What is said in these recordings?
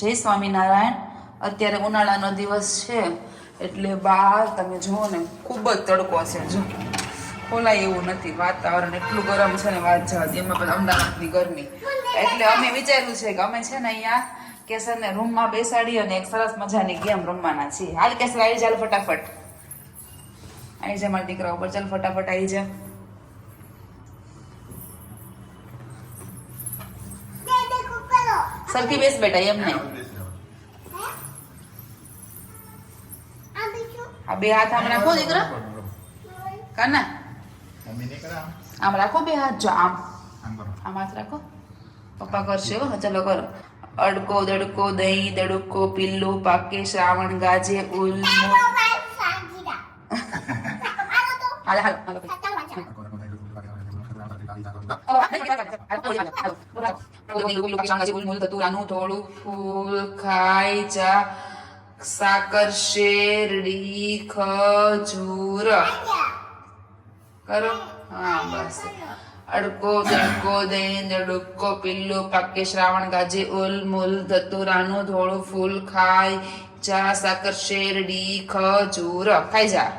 જય સ્વામિનારાયણ. અત્યારે ઉનાળાનો દિવસ છે એટલે બહાર તમે જુઓ ને ખૂબ જ તડકો છે. જો ખોલાય એવું નથી, વાતાવરણ એટલું ગરમ છે ને વાત જવા દે. એમાં પણ અમદાવાદની ગરમી. એટલે અમે વિચાર્યું છે કે અમે છે ને અહીંયા કેસરને રૂમમાં બેસાડી અને એક સરસ મજાની ગેમ રમવાના છીએ. હાલ કેસર આવી ચાલ ફટાફટ આવી જા મારા દીકરા ઉપર, ચાલ ફટાફટ આવી જા. સરખી બેસ બેટા, એમ નહીં. આ બે હાથ આમ રાખો દીકરા, કાના આમ રાખો બે હાથ. જો આમ આમ હાથ રાખો, પપ્પા કરશે હો. ચલો કરો. અડકો દડકો દહીં દડકો પિલ્લું પાકે શ્રાવણ ગાજે ઉલ હાલ હાલ થોડું ફૂલ ખાઈ જા સાકર શેરડી ખજૂર કરો. હા બસ. અડકો દડકો દહીં દડકો પિલ્લો પાકે શ્રાવણ ગાજે ઉલ મુલ ધતુરાનું થોડું ફૂલ ખાઈ જા સાકર શેરડી ખજૂર ખાઈ જા.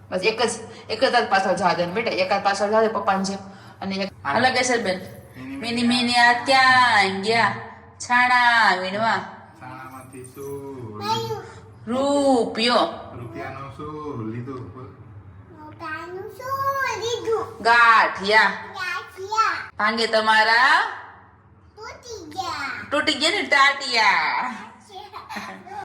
બસ એક જ પાછળ જા દે બેટા, એક જ પાછળ જા દે પપ્પાને જેમ. અને અલગ છે બેન. મિની મિની આ ક્યાં ગયા? છાણા વીણવા. છાણામાંથી શું રૂપિયો. રૂપિયાનું શું લીધું? ગાંઠિયા. ભાંગે તમારા તૂટી ગયા ને ટાટિયા.